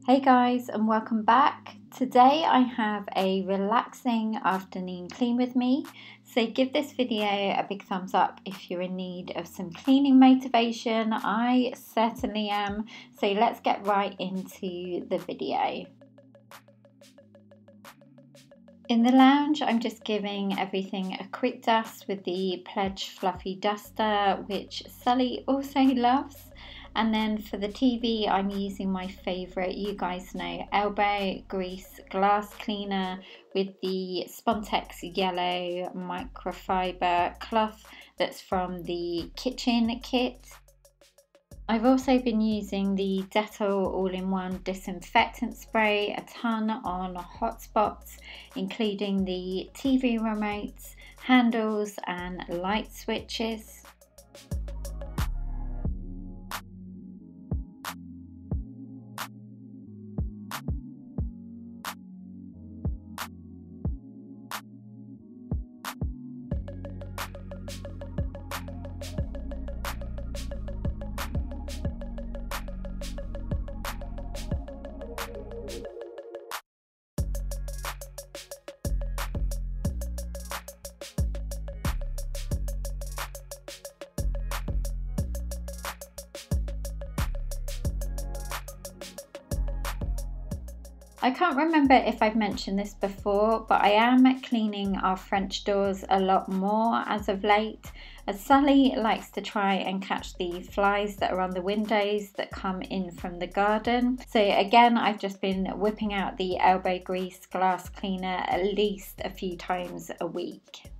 Hey guys, and welcome back. Today I have a relaxing afternoon clean with me. So give this video a big thumbs up if you're in need of some cleaning motivation. I certainly am. So let's get right into the video. In the lounge, I'm just giving everything a quick dust with the Pledge Fluffy Duster, which Sully also loves. And then for the TV, I'm using my favourite, you guys know, elbow grease glass cleaner with the Spontex yellow microfiber cloth that's from the kitchen kit. I've also been using the Dettol all-in-one disinfectant spray a ton on hot spots, including the TV remotes, handles and light switches. I can't remember if I've mentioned this before, but I am cleaning our French doors a lot more as of late, as Sully likes to try and catch the flies that are on the windows that come in from the garden. So again, I've just been whipping out the elbow grease glass cleaner at least a few times a week.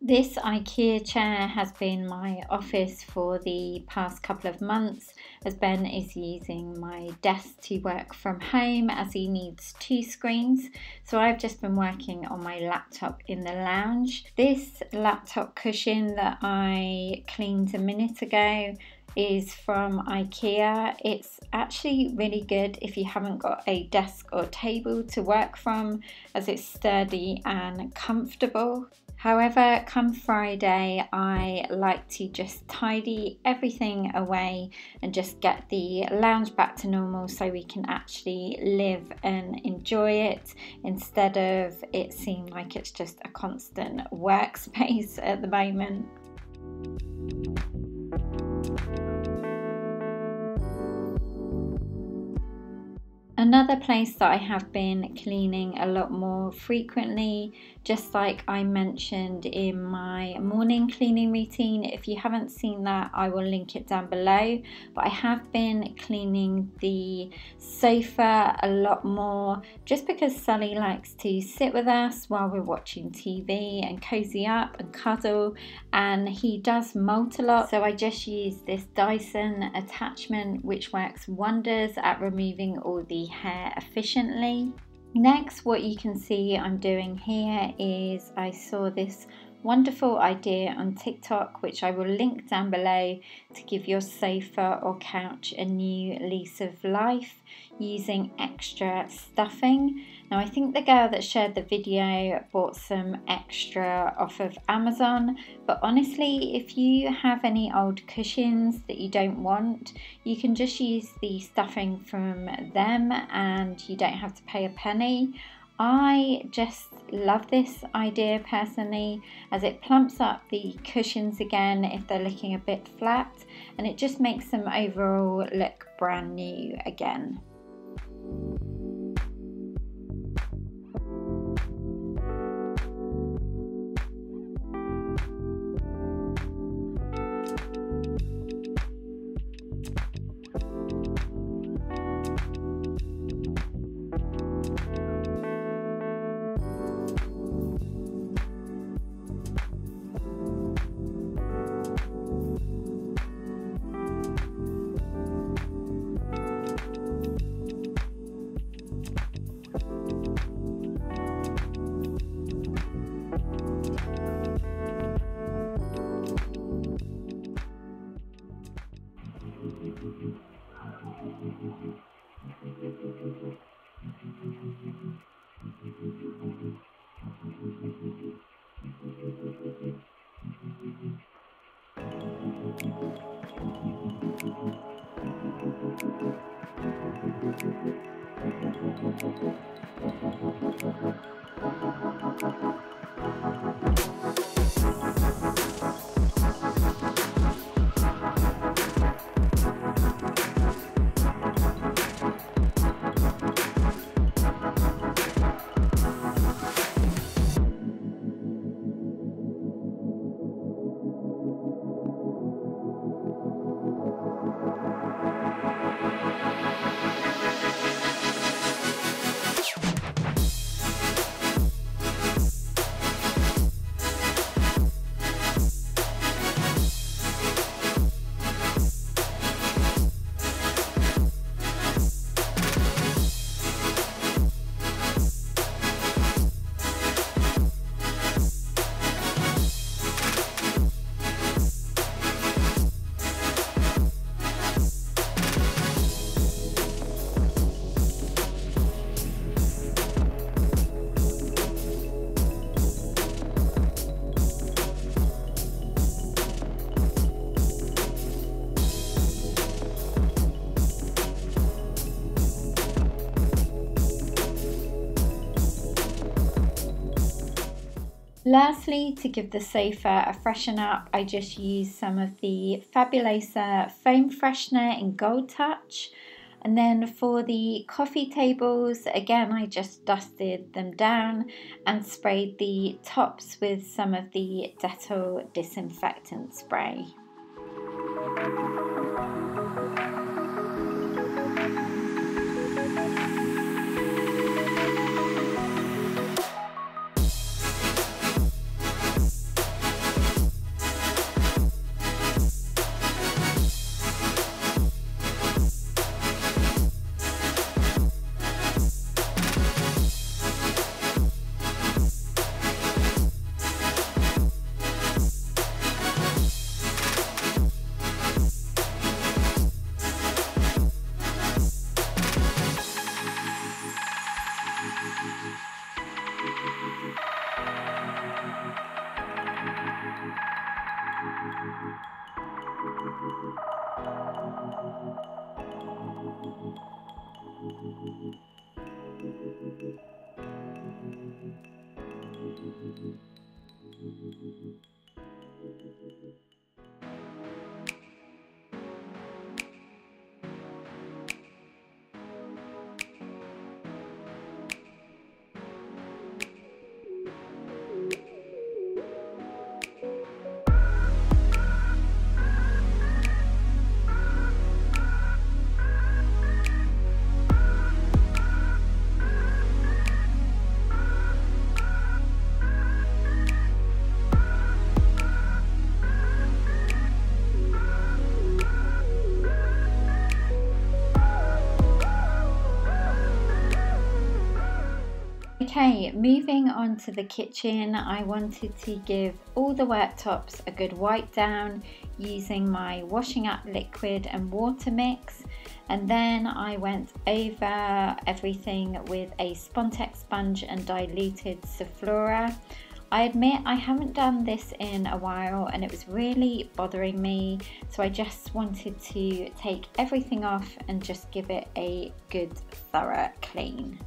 This IKEA chair has been my office for the past couple of months, as Ben is using my desk to work from home as he needs two screens. So I've just been working on my laptop in the lounge. This laptop cushion that I cleaned a minute ago is from IKEA. It's actually really good if you haven't got a desk or table to work from, as it's sturdy and comfortable. However, come Friday, I like to just tidy everything away and just get the lounge back to normal so we can actually live and enjoy it instead of it seem like it's just a constant workspace at the moment. Another place that I have been cleaning a lot more frequently, just like I mentioned in my morning cleaning routine. If you haven't seen that, I will link it down below. But I have been cleaning the sofa a lot more, just because Sully likes to sit with us while we're watching TV and cozy up and cuddle, and he does molt a lot. So I just use this Dyson attachment, which works wonders at removing all the hair efficiently. Next, what you can see I'm doing here is I saw this wonderful idea on TikTok, which I will link down below, to give your sofa or couch a new lease of life using extra stuffing. Now, I think the girl that shared the video bought some extra off of Amazon, but honestly, if you have any old cushions that you don't want, you can just use the stuffing from them and you don't have to pay a penny. I just love this idea personally, as it plumps up the cushions again if they're looking a bit flat, and it just makes them overall look brand new again. Lastly, to give the sofa a freshen up, I just used some of the Fabulosa foam freshener in Gold Touch. And then for the coffee tables, again, I just dusted them down and sprayed the tops with some of the Dettol disinfectant spray. Okay, moving on to the kitchen, I wanted to give all the worktops a good wipe down using my washing up liquid and water mix, and then I went over everything with a Spontex sponge and diluted Sephora. I admit I haven't done this in a while and it was really bothering me, so I just wanted to take everything off and just give it a good thorough clean.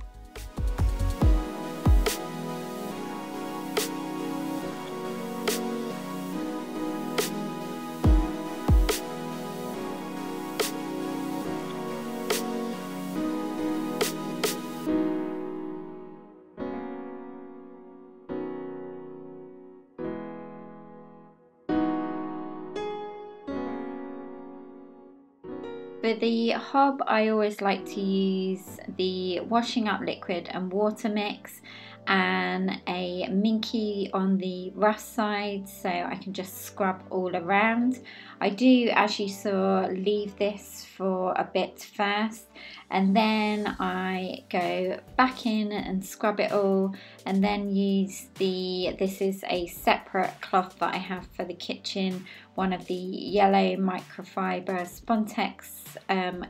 For the hob, I always like to use the washing up liquid and water mix and a minky on the rough side so I can just scrub all around. I do, as you saw, leave this for a bit first and then I go back in and scrub it all and then use this is a separate cloth that I have for the kitchen, one of the yellow microfiber Spontex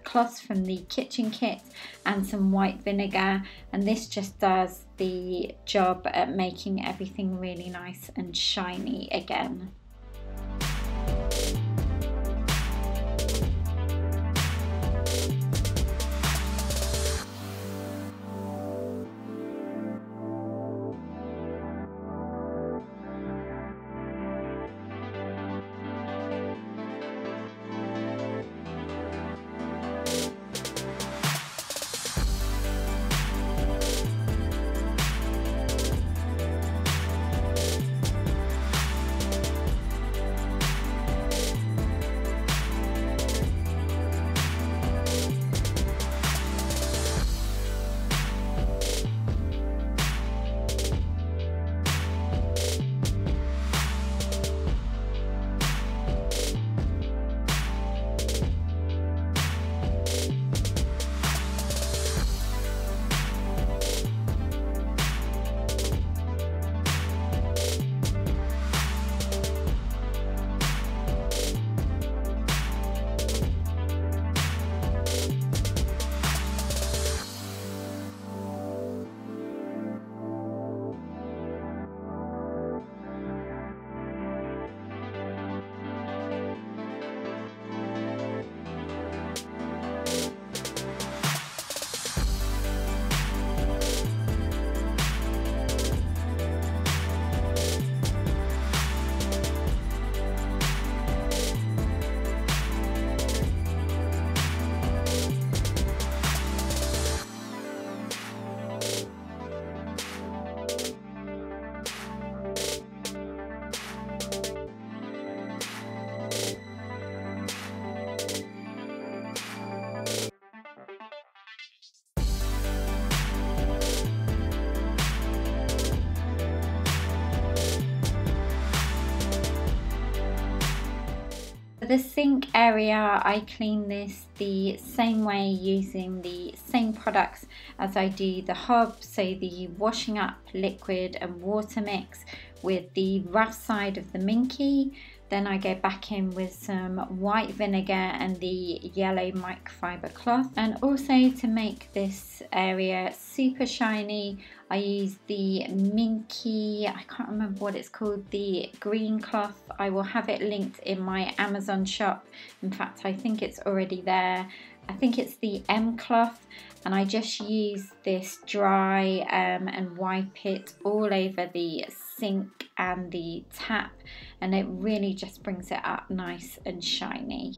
cloths from the kitchen kit and some white vinegar, and this just does the job at making everything really nice and shiny again. The sink area, I clean this the same way using the same products as I do the hob, so the washing up liquid and water mix with the rough side of the minky. Then I go back in with some white vinegar and the yellow microfiber cloth. And also to make this area super shiny, I use the minky, I can't remember what it's called, the green cloth. I will have it linked in my Amazon shop. In fact, I think it's already there. I think it's the M cloth, and I just use this dry and wipe it all over the sink and the tap, and it really just brings it up nice and shiny.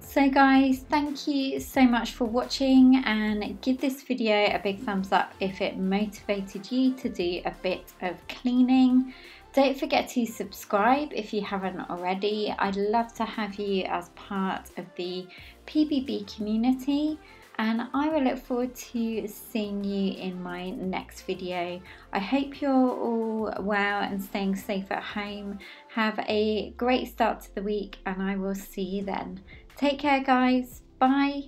So guys, thank you so much for watching, and give this video a big thumbs up if it motivated you to do a bit of cleaning. Don't forget to subscribe if you haven't already. I'd love to have you as part of the PBB community, and I will look forward to seeing you in my next video. I hope you're all well and staying safe at home. Have a great start to the week, and I will see you then. Take care guys, bye.